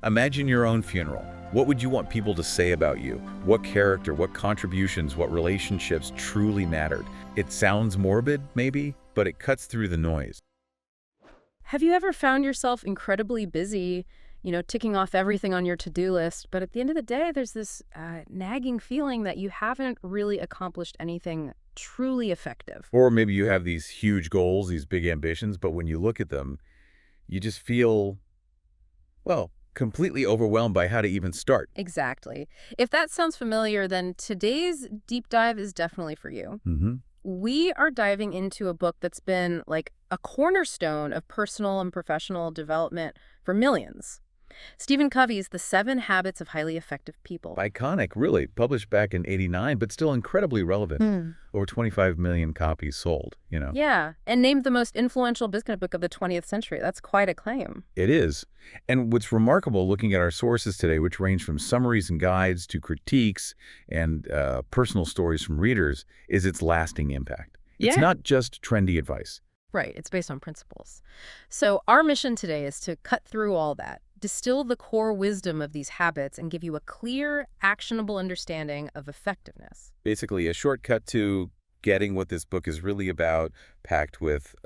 Imagine your own funeral. What would you want people to say about you? What character, what contributions, what relationships truly mattered? It sounds morbid, maybe, but it cuts through the noise. Have you ever found yourself incredibly busy, ticking off everything on your to-do list, but at the end of the day, there's this nagging feeling that you haven't really accomplished anything truly effective? Or maybe you have these huge goals, these big ambitions, but when you look at them, you just feel, well, completely overwhelmed by how to even start. Exactly. If that sounds familiar, then today's deep dive is definitely for you. We are diving into a book that's been like a cornerstone of personal and professional development for millions. Stephen Covey's The 7 Habits of Highly Effective People. Iconic, really. Published back in '89, but still incredibly relevant. Over 25 million copies sold. Yeah, and named the most influential business book of the 20th century. That's quite a claim. It is. And what's remarkable looking at our sources today, which range from summaries and guides to critiques and personal stories from readers, is its lasting impact. It's not just trendy advice. Right, it's based on principles. So our mission today is to cut through all that, distill the core wisdom of these habits, and give you a clear, actionable understanding of effectiveness. Basically, a shortcut to getting what this book is really about, packed with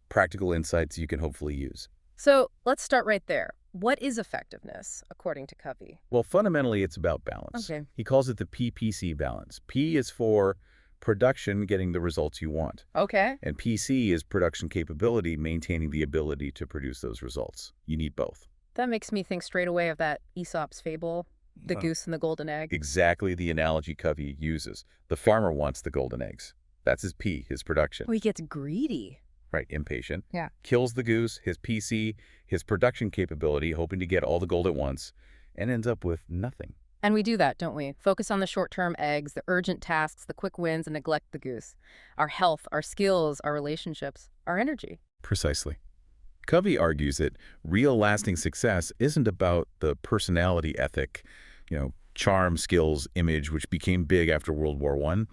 practical insights you can hopefully use. So let's start right there. What is effectiveness, according to Covey? Well, fundamentally, it's about balance. Okay. He calls it the PPC balance. P is for production, getting the results you want. Okay. And PC is production capability, maintaining the ability to produce those results. You need both. That makes me think straight away of that Aesop's fable, the goose and the golden egg. Exactly the analogy Covey uses. The farmer wants the golden eggs. That's his P, his production. Oh, he gets greedy. Right, impatient. Yeah. Kills the goose, his PC, his production capability, hoping to get all the gold at once, and ends up with nothing. And we do that, don't we? Focus on the short-term eggs, the urgent tasks, the quick wins, and neglect the goose. Our health, our skills, our relationships, our energy. Precisely. Covey argues that real lasting success isn't about the personality ethic, charm, skills, image, which became big after World War I.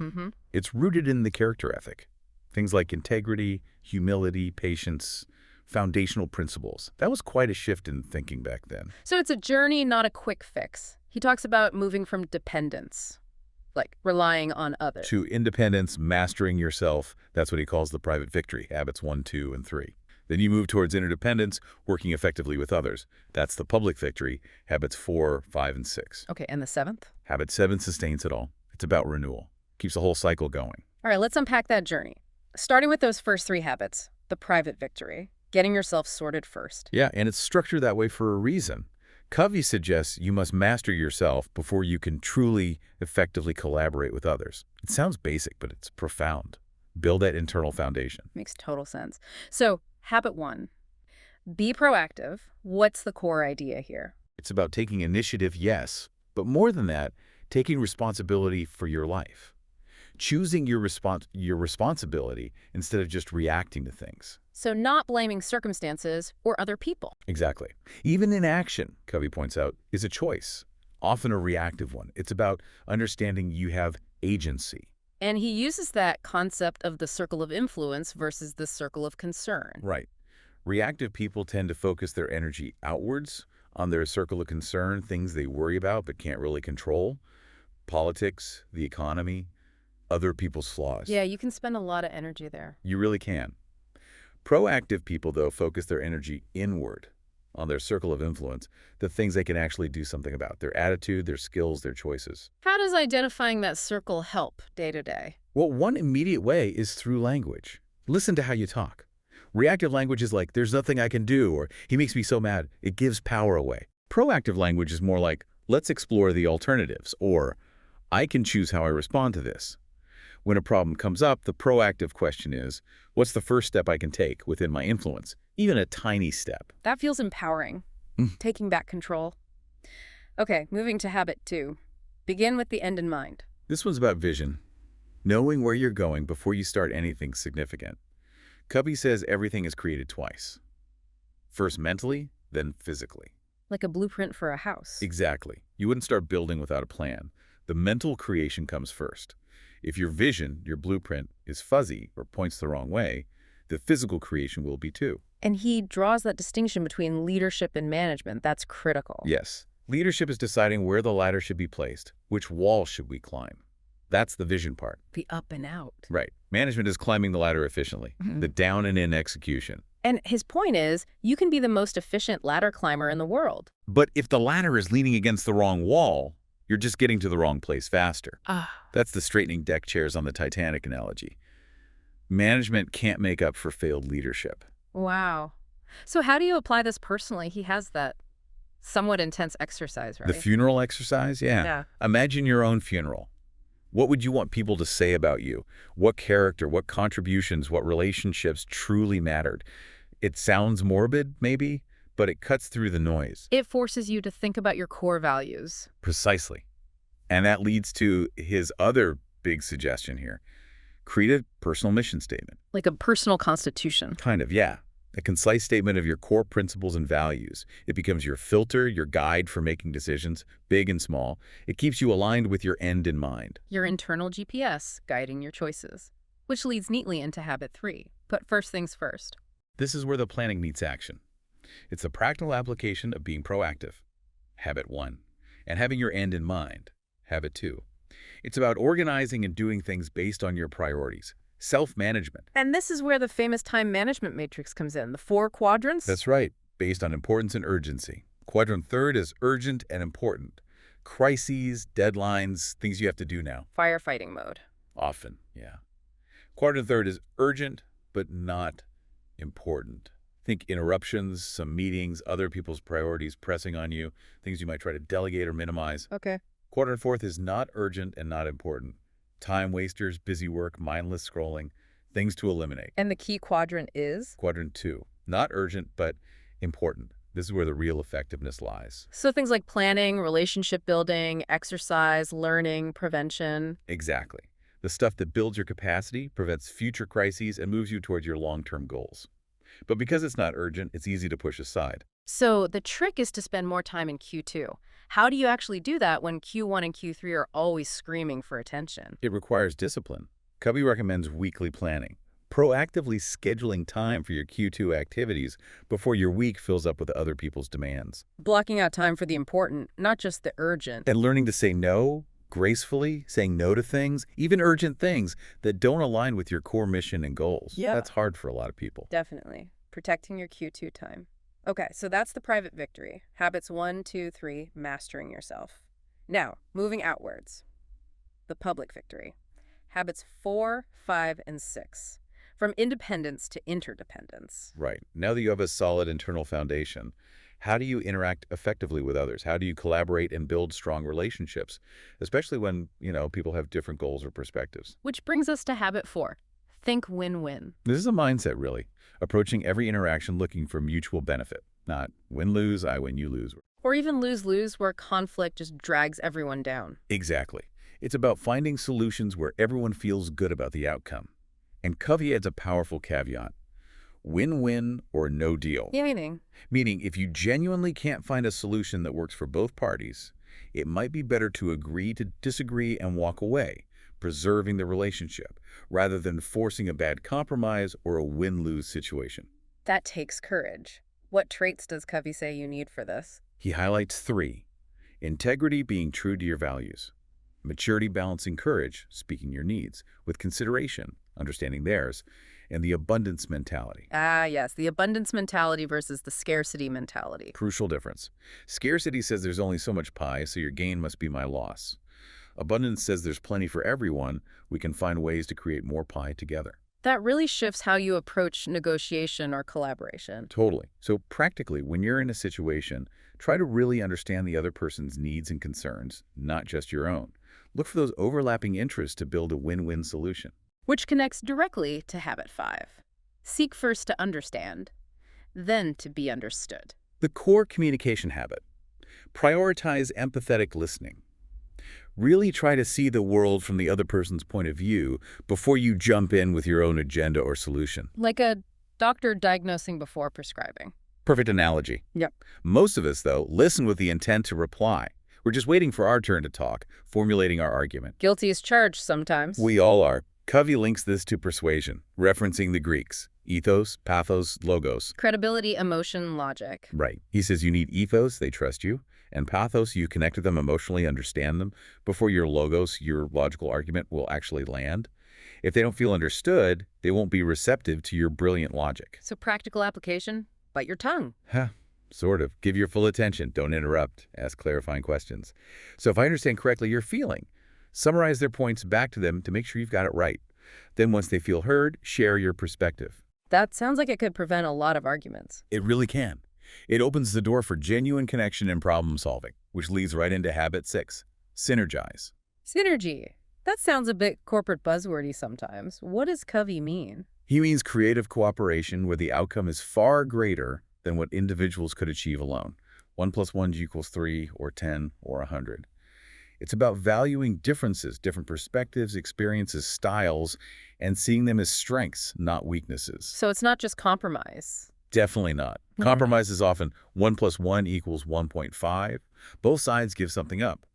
It's rooted in the character ethic. Things like integrity, humility, patience, foundational principles. That was quite a shift in thinking back then. So it's a journey, not a quick fix. He talks about moving from dependence, like relying on others, to independence, mastering yourself. That's what he calls the private victory, habits 1, 2, and 3. Then you move towards interdependence, working effectively with others. That's the public victory, habits 4, 5, and 6. Okay, and the 7th? Habit 7 sustains it all. It's about renewal. Keeps the whole cycle going. All right, let's unpack that journey. Starting with those first 3 habits, the private victory, getting yourself sorted first. Yeah, and it's structured that way for a reason. Covey suggests you must master yourself before you can truly, effectively collaborate with others. It sounds basic, but it's profound. Build that internal foundation. Makes total sense. So, habit 1, be proactive. What's the core idea here? It's about taking initiative, yes, but more than that, taking responsibility for your life. Choosing your responsibility instead of just reacting to things. So not blaming circumstances or other people. Exactly. Even inaction, Covey points out, is a choice, often a reactive one. It's about understanding you have agency. And he uses that concept of the circle of influence versus the circle of concern. Right. Reactive people tend to focus their energy outwards on their circle of concern, things they worry about but can't really control. Politics, the economy, other people's flaws. Yeah, you can spend a lot of energy there. You really can. Proactive people, though, focus their energy inward on their circle of influence, the things they can actually do something about, their attitude, their skills, their choices. How does identifying that circle help day to day? Well, one immediate way is through language. Listen to how you talk. Reactive language is like, there's nothing I can do, or he makes me so mad. It gives power away. Proactive language is more like, let's explore the alternatives, or I can choose how I respond to this. When a problem comes up, the proactive question is, what's the first step I can take within my influence? Even a tiny step. That feels empowering. Taking back control. Okay, moving to habit 2. Begin with the end in mind. This one's about vision. Knowing where you're going before you start anything significant. Covey says everything is created twice. First mentally, then physically. Like a blueprint for a house. Exactly. You wouldn't start building without a plan. The mental creation comes first. If your vision, your blueprint, is fuzzy or points the wrong way, the physical creation will be too. And he draws that distinction between leadership and management. That's critical. Yes. Leadership is deciding where the ladder should be placed. Which wall should we climb? That's the vision part. The up and out. Right. Management is climbing the ladder efficiently. The down and in execution. And his point is, you can be the most efficient ladder climber in the world. But if the ladder is leaning against the wrong wall, you're just getting to the wrong place faster. That's the straightening deck chairs on the Titanic analogy. Management can't make up for failed leadership. Wow. So how do you apply this personally? He has that somewhat intense exercise, right? The funeral exercise? Yeah. Imagine your own funeral. What would you want people to say about you? What character, what contributions, what relationships truly mattered? It sounds morbid, maybe, but it cuts through the noise. It forces you to think about your core values. Precisely. And that leads to his other big suggestion here. Create a personal mission statement. Like a personal constitution. Kind of, yeah. A concise statement of your core principles and values. It becomes your filter, your guide for making decisions, big and small. It keeps you aligned with your end in mind. Your internal GPS guiding your choices. Which leads neatly into habit 3. Put first things first. This is where the planning meets action. It's the practical application of being proactive. Habit 1. And having your end in mind. Habit 2. It's about organizing and doing things based on your priorities. Self-management. And this is where the famous time management matrix comes in, the 4 quadrants? That's right, based on importance and urgency. Quadrant 3 is urgent and important. Crises, deadlines, things you have to do now. Firefighting mode. Often, yeah. Quadrant 3 is urgent, but not important. Think interruptions, some meetings, other people's priorities pressing on you, things you might try to delegate or minimize. Okay. Quadrant 4 is not urgent and not important. Time wasters, busy work, mindless scrolling, things to eliminate. And the key quadrant is? Quadrant 2, not urgent, but important. This is where the real effectiveness lies. So things like planning, relationship building, exercise, learning, prevention. Exactly. The stuff that builds your capacity, prevents future crises, and moves you towards your long-term goals. But because it's not urgent, it's easy to push aside. So the trick is to spend more time in Q2. How do you actually do that when Q1 and Q3 are always screaming for attention? It requires discipline. Covey recommends weekly planning, proactively scheduling time for your Q2 activities before your week fills up with other people's demands. Blocking out time for the important, not just the urgent. And learning to say no gracefully, saying no to things, even urgent things that don't align with your core mission and goals. Yeah. That's hard for a lot of people. Definitely. Protecting your Q2 time. Okay, so that's the private victory. Habits 1, 2, 3, mastering yourself. Now, moving outwards. The public victory. Habits 4, 5, and 6. From independence to interdependence. Right. Now that you have a solid internal foundation, how do you interact effectively with others? How do you collaborate and build strong relationships, especially when, people have different goals or perspectives? Which brings us to habit 4. Think win-win. This is a mindset, really. Approaching every interaction looking for mutual benefit, not win-lose, I win, you lose. Or even lose-lose where conflict just drags everyone down. Exactly. It's about finding solutions where everyone feels good about the outcome. And Covey adds a powerful caveat. Win-win or no deal. Yeah, meaning? Meaning, if you genuinely can't find a solution that works for both parties, it might be better to agree to disagree and walk away, preserving the relationship, rather than forcing a bad compromise or a win-lose situation. That takes courage. What traits does Covey say you need for this? He highlights 3. Integrity, being true to your values. Maturity, balancing courage, speaking your needs, with consideration, understanding theirs, and the abundance mentality. Ah, yes, the abundance mentality versus the scarcity mentality. Crucial difference. Scarcity says there's only so much pie, so your gain must be my loss. Abundance says there's plenty for everyone. We can find ways to create more pie together. That really shifts how you approach negotiation or collaboration. Totally. So practically, when you're in a situation, try to really understand the other person's needs and concerns, not just your own. Look for those overlapping interests to build a win-win solution. Which connects directly to habit 5. Seek first to understand, then to be understood. The core communication habit. Prioritize empathetic listening. Really try to see the world from the other person's point of view before you jump in with your own agenda or solution. Like a doctor diagnosing before prescribing. Perfect analogy. Yep. Most of us, though, listen with the intent to reply. We're just waiting for our turn to talk, formulating our argument. Guilty as charged sometimes. We all are. Covey links this to persuasion, referencing the Greeks. Ethos, pathos, logos. Credibility, emotion, logic. Right. He says you need ethos, they trust you, and pathos, you connect with them emotionally, understand them, before your logos, your logical argument, will actually land. If they don't feel understood, they won't be receptive to your brilliant logic. So practical application, bite your tongue. Huh. Sort of. Give your full attention. Don't interrupt. Ask clarifying questions. So if I understand correctly your feeling, summarize their points back to them to make sure you've got it right. Then once they feel heard, share your perspective. That sounds like it could prevent a lot of arguments. It really can. It opens the door for genuine connection and problem solving, which leads right into habit 6, synergize. Synergy. That sounds a bit corporate buzzwordy sometimes. What does Covey mean? He means creative cooperation where the outcome is far greater than what individuals could achieve alone. 1 + 1 = 3 or 10 or 100. It's about valuing differences, different perspectives, experiences, styles, and seeing them as strengths, not weaknesses. So it's not just compromise. Definitely not. Compromise is often 1 + 1 = 1.5. Both sides give something up.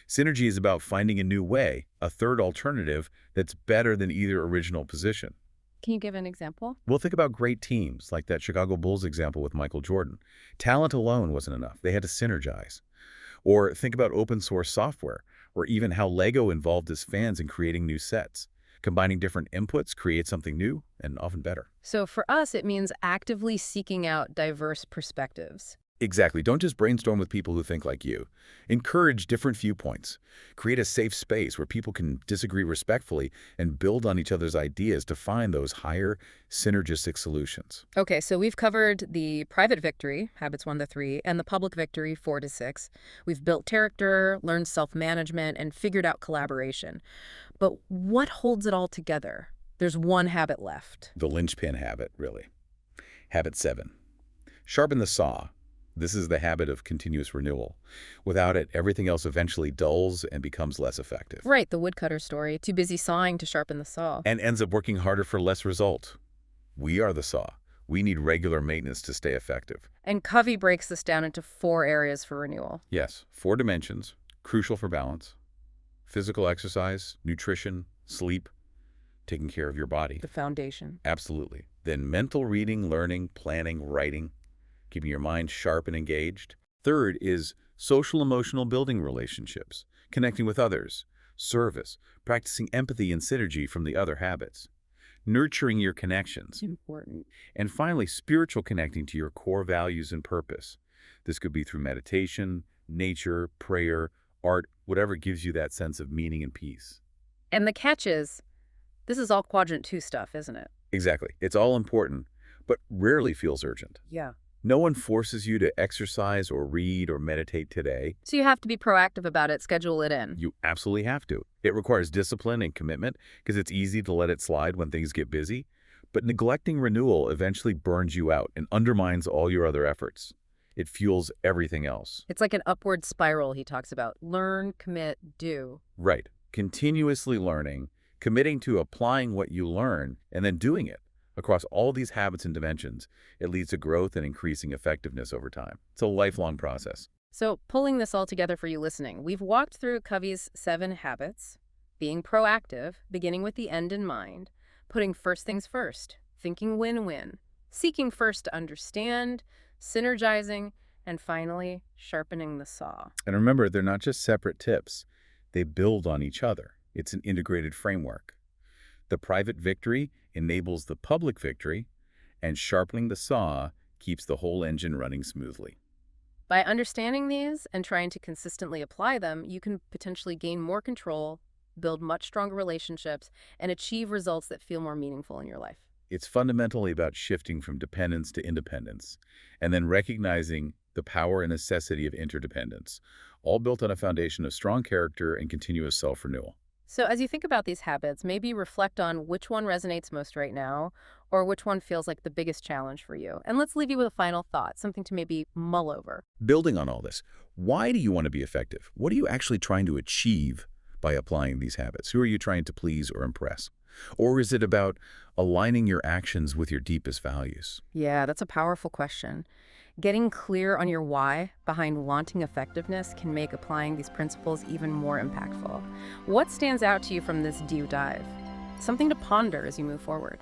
Synergy is about finding a new way, a third alternative that's better than either original position. Can you give an example? Well, think about great teams, like that Chicago Bulls example with Michael Jordan. Talent alone wasn't enough. They had to synergize. Or think about open source software, or even how Lego involved its fans in creating new sets. Combining different inputs creates something new and often better. So for us, it means actively seeking out diverse perspectives. Exactly. Don't just brainstorm with people who think like you. Encourage different viewpoints. Create a safe space where people can disagree respectfully and build on each other's ideas to find those higher synergistic solutions. Okay, so we've covered the private victory, habits 1 to 3, and the public victory, 4 to 6. We've built character, learned self-management, and figured out collaboration. But what holds it all together? There's one habit left. The linchpin habit, really. Habit 7. Sharpen the saw. This is the habit of continuous renewal. Without it, everything else eventually dulls and becomes less effective. Right, the woodcutter story. Too busy sawing to sharpen the saw. And ends up working harder for less result. We are the saw. We need regular maintenance to stay effective. And Covey breaks this down into 4 areas for renewal. Yes, 4 dimensions, crucial for balance. Physical exercise, nutrition, sleep, taking care of your body. The foundation. Absolutely. Then mental reading, learning, planning, writing, keeping your mind sharp and engaged. Third is social-emotional building relationships, connecting with others, service, practicing empathy and synergy from the other habits, nurturing your connections. Important. And finally, spiritual connecting to your core values and purpose. This could be through meditation, nature, prayer, art, whatever gives you that sense of meaning and peace. And the catch is, this is all quadrant 2 stuff, isn't it? Exactly. It's all important, but rarely feels urgent. Yeah. No one forces you to exercise or read or meditate today. So you have to be proactive about it, schedule it in. You absolutely have to. It requires discipline and commitment because it's easy to let it slide when things get busy. But neglecting renewal eventually burns you out and undermines all your other efforts. It fuels everything else. It's like an upward spiral he talks about. Learn, commit, do. Right. Continuously learning, committing to applying what you learn, and then doing it. Across all these habits and dimensions, it leads to growth and increasing effectiveness over time. It's a lifelong process. So pulling this all together for you listening, we've walked through Covey's 7 habits, being proactive, beginning with the end in mind, putting first things first, thinking win-win, seeking first to understand, synergizing, and finally, sharpening the saw. And remember, they're not just separate tips. They build on each other. It's an integrated framework. The private victory enables the public victory, and sharpening the saw keeps the whole engine running smoothly. By understanding these and trying to consistently apply them, you can potentially gain more control, build much stronger relationships, and achieve results that feel more meaningful in your life. It's fundamentally about shifting from dependence to independence, and then recognizing the power and necessity of interdependence, all built on a foundation of strong character and continuous self-renewal. So as you think about these habits, maybe reflect on which one resonates most right now, or which one feels like the biggest challenge for you. And let's leave you with a final thought, something to maybe mull over. Building on all this, why do you want to be effective? What are you actually trying to achieve by applying these habits? Who are you trying to please or impress? Or is it about aligning your actions with your deepest values? Yeah, that's a powerful question. Getting clear on your why behind wanting effectiveness can make applying these principles even more impactful. What stands out to you from this deep dive? Something to ponder as you move forward.